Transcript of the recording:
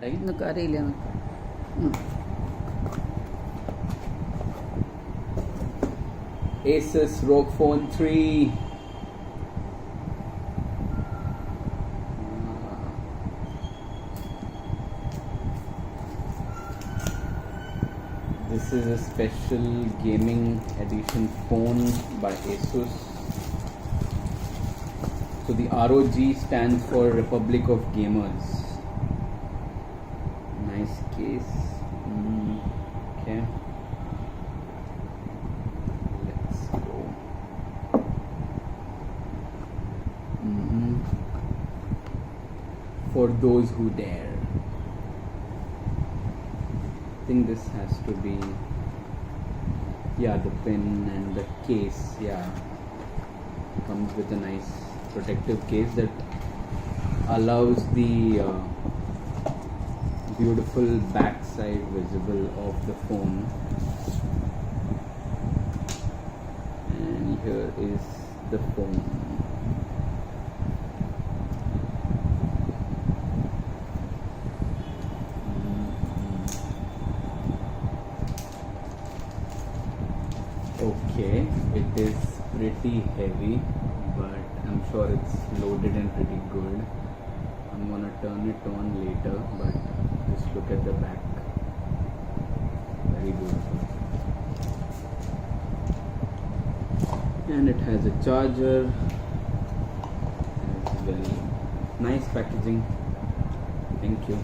അറിയില്ല. Asus ROG Phone 3. This is a special gaming edition phone by Asus. So the ROG stands for Republic of Gamers. Nice case. Okay. Let's go. For those who dare. I think this has to be, the pin and the case, comes with a nice protective case that allows the beautiful back side visible of the phone. And here is the phone. Okay, it is pretty heavy, but I'm sure it's loaded and pretty good. I'm gonna turn it on later, but just look at the back. Very beautiful. And it has a charger as well. Nice packaging. Thank you.